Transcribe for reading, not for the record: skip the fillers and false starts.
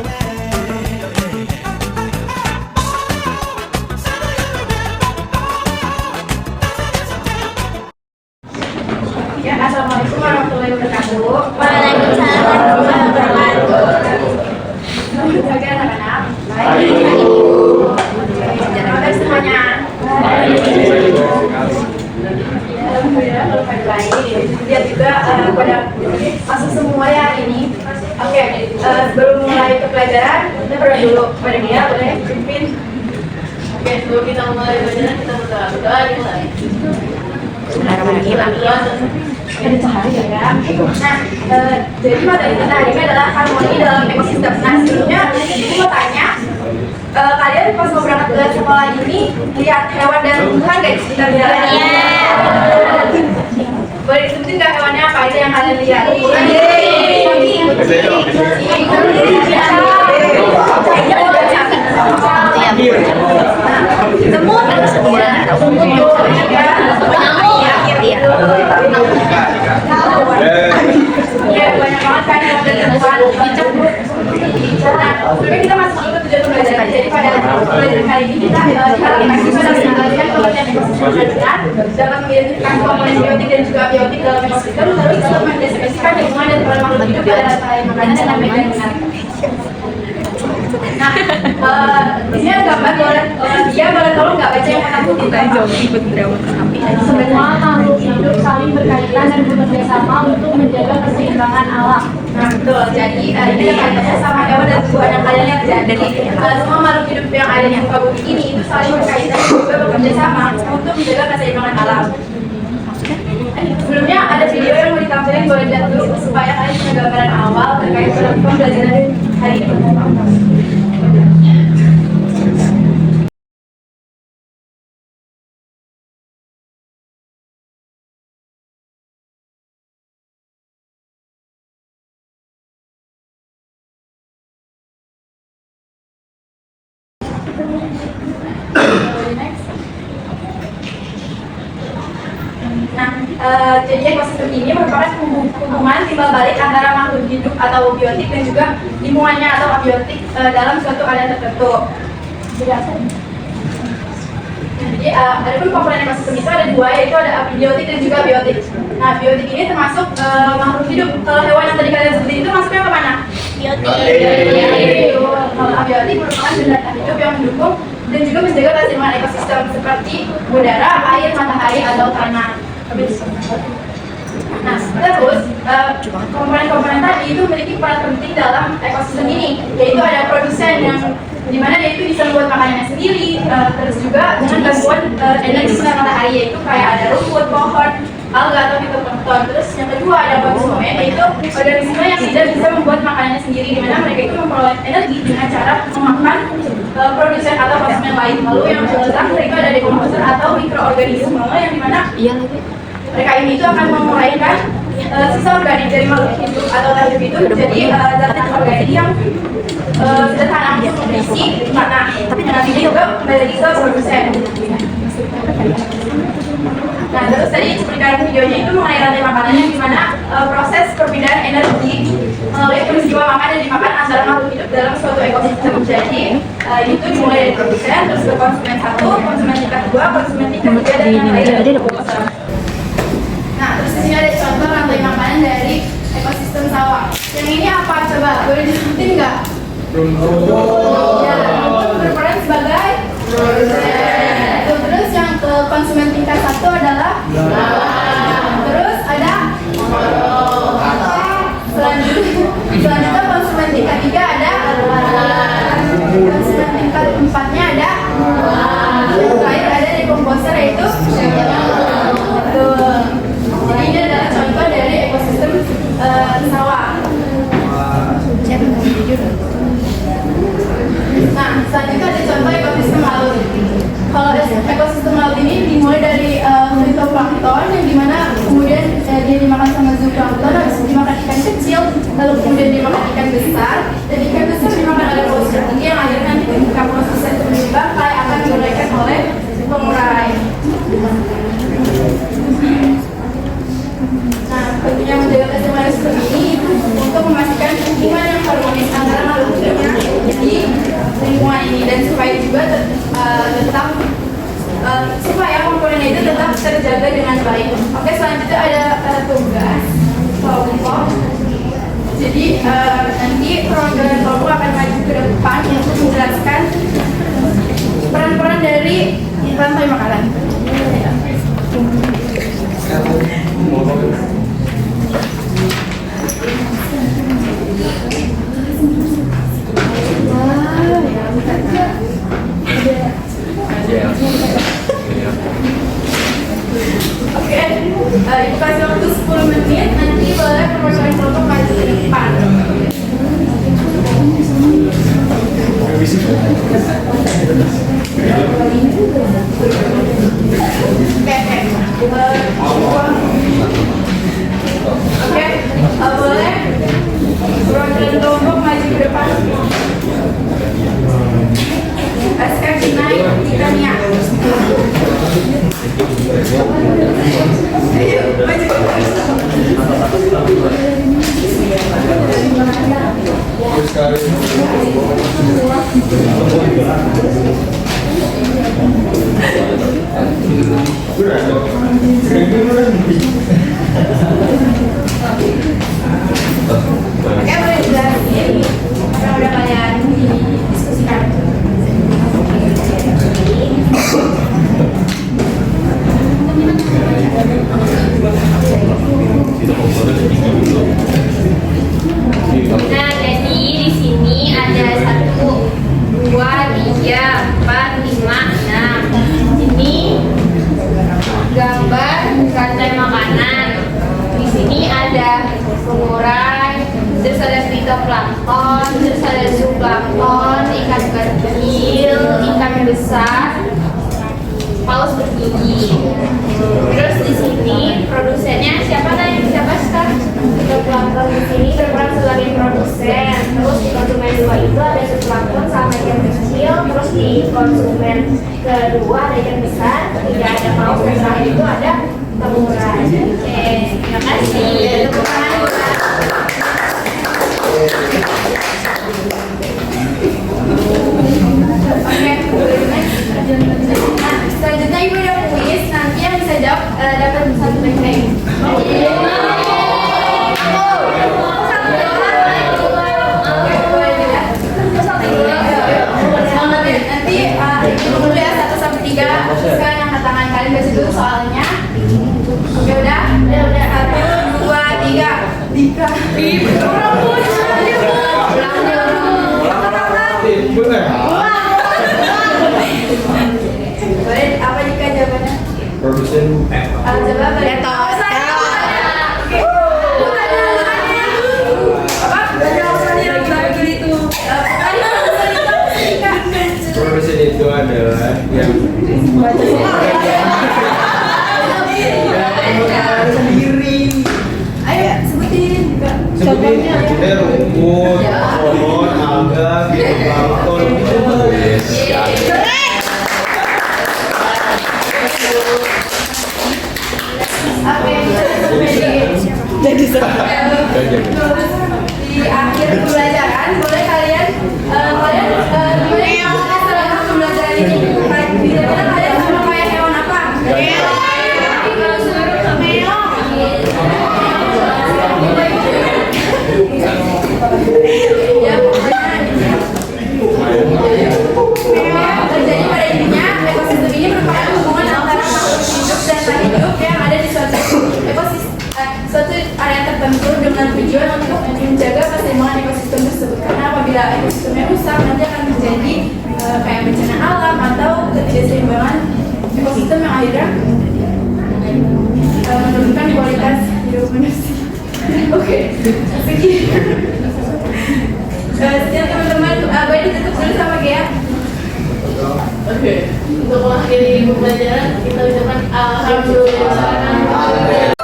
Ya, assalamualaikum warahmatullahi wabarakatuh. Waalaikumsalam warahmatullahi wabarakatuh. Bagi anak-anak, Baik. terima kasih semuanya. Alhamdulillah kalau pada baik. Lihat juga pada masuk semua ya hari ini. Oke, sebelum mulai ke pelajaran, kita berdoa dulu pada dia, boleh pimpin. Oke, sebelum kita mulai pelajaran kita berdoa dimulai. Ada cahaya ya. Nah, jadi materi kita hari ini adalah harmoni dalam ekosistem. Nah, sebelumnya aku mau tanya, kalian pas mau berangkat ke sekolah ini lihat hewan dan tumbuhan gak di sekitar jalan? Boleh disebutin nggak hewannya apa aja yang kalian lihat? Semut ada semut. Ya, banyak banget kan hewan dan tumbuhan. Nah, sebelumnya kita masuk dulu ke tujuan pembelajaran. Jadi pada pelajaran kali ini kita akan mengenalkan pengertian ekosistem dengan dapat mengidentifikasi komponen biotik dan juga abiotik dalam ekosistem, terus dapat mendeskripsikan lingkungan dan peran makhluk hidup pada rantai makanan dan medan menarik. Nah, di sini ada gambar dia boleh tolong nggak baca yang kata putih Semua makhluk hidup saling berkaitan dan bekerja sama untuk menjaga keseimbangan alam. Nah, betul. Jadi ini kaitannya sama hewan dan tumbuhan yang kalian lihat. Jadi semua makhluk hidup yang ada di muka bumi ini itu saling berkaitan dan juga bekerja sama untuk menjaga keseimbangan alam. Sebelumnya ada video yang mau ditampilkan, boleh lihat dulu supaya kalian punya gambaran awal terkait dengan pembelajaran hari ini. Nah, jadi ekosistem ini merupakan hubungan timbal balik antara makhluk hidup atau biotik dan juga lingkungannya atau abiotik dalam suatu area tertentu. Jadi ada pun komponen ekosistem itu ada dua, yaitu ada abiotik dan juga biotik. Nah, biotik ini termasuk makhluk hidup. Kalau hewan yang tadi kalian sebutin itu masuknya ke mana? Biotik. Kalau abiotik merupakan benda hidup yang mendukung dan juga menjaga keseimbangan ekosistem seperti udara, air, matahari atau tanah. Nah, terus komponen-komponen tadi itu memiliki peran penting dalam ekosistem ini, yaitu ada produsen yang dimana dia itu bisa membuat makanannya sendiri, terus juga dengan gangguan energi sinar matahari, yaitu kayak ada rumput, pohon, alga atau fitoplankton. Terus yang kedua ada konsumen, yaitu organisme yang tidak bisa membuat makanannya sendiri, dimana mereka itu memperoleh energi dengan cara memakan produsen atau konsumen lain. Lalu yang terakhir itu ada dekomposer atau mikroorganisme yang dimana mereka ini itu akan menguraikan sisa organik dari makhluk hidup atau hidup itu menjadi zat organik yang sederhana untuk berisi tanah. Tapi nantinya juga kembali lagi ke produsen. Nah, terus tadi cuplikan videonya itu mengenai rantai makanan yang dimana proses perpindahan energi melalui peristiwa makan dan dimakan antara makhluk hidup dalam suatu ekosistem. Jadi itu dimulai dari produsen, terus ke konsumen satu, konsumen tingkat dua, konsumen tingkat tiga, dan yang lain. Nah, terus di sini ada contoh rantai makanan dari ekosistem sawah. Yang ini apa coba? Boleh disebutin nggak? Ya, berperan sebagai produsen. Terus yang ke konsumen tingkat satu adalah terus ada selanjutnya konsumen tingkat tiga ada konsumen tingkat empatnya ada terakhir ada dekomposer, yaitu jadi ini adalah contoh dari ekosistem sawah. Nah, selanjutnya ada contoh ekosistem laut. Kalau ekosistem laut ini dimulai dari fitoplankton yang dimana kemudian dia dimakan sama zooplankton nanti perwakilan kelompok akan maju ke depan untuk menjelaskan peran-peran dari rantai makanan. Oke, ibu kasih waktu 10 menit, nanti boleh perwakilan kelompok maju ke depan. Oke, boleh perwakilan kelompok maju ke depan. SK naik Titania. Ayo, maju. Oke, boleh jelasin apa udah kalian diskusikan? Nah, jadi di sini ada 1, 2, 3, 4, 5, 6. Ini gambar rantai makanan. Di sini ada pengurai, terus ada fitoplankton, terus ada zooplankton, ikan kecil, ikan besar, paus bergigi. Terus di sini produsennya siapa yang bisa paskan? Zooplankton di sini berperan sebagai produsen. Terus di konsumen 2 itu ada zooplankton sama ikan kecil. Terus di konsumen kedua ada ikan besar, ketiga ada paus, dan terakhir itu ada pengurai. Oke, terima kasih. Tepuk tangan. Nah, selanjutnya ibu ada kuis, nanti yang bisa jawab dapat 1 benteng. Nanti ibu dulu ya 1 sampai 3. Sekarang angkat tangan kalian baca dulu soalnya. Oke, udah? Udah. 1, 2, 3. Dika. Boleh, apa Dika jawabannya? Produsen Jawaban ya toh. Produsen itu adalah yang sendiri. Ayo sebutin juga. Sebutin maksudnya rumput, pohon, alga, fitoplankton. Apa yang bisa jadi di akhir pembelajaran boleh kalian gimana ya setelah pembelajaran ini kira-kira kalian sama kayak hewan apa? Ya pokoknya terjadi pada intinya ekosistem ini merupakan hubungan antara makhluk hidup dan tak hidup yang ada di suatu area tertentu dengan tujuan untuk menjaga keseimbangan ekosistem tersebut. Karena apabila ekosistemnya rusak nanti akan terjadi kayak bencana alam atau ketidakseimbangan ekosistem yang akhirnya menurunkan kualitas hidup manusia. Oke, sekian. Sekian teman-teman, boleh ditutup dulu sama Gea. Oke, untuk mengakhiri pembelajaran kita ucapkan alhamdulillah.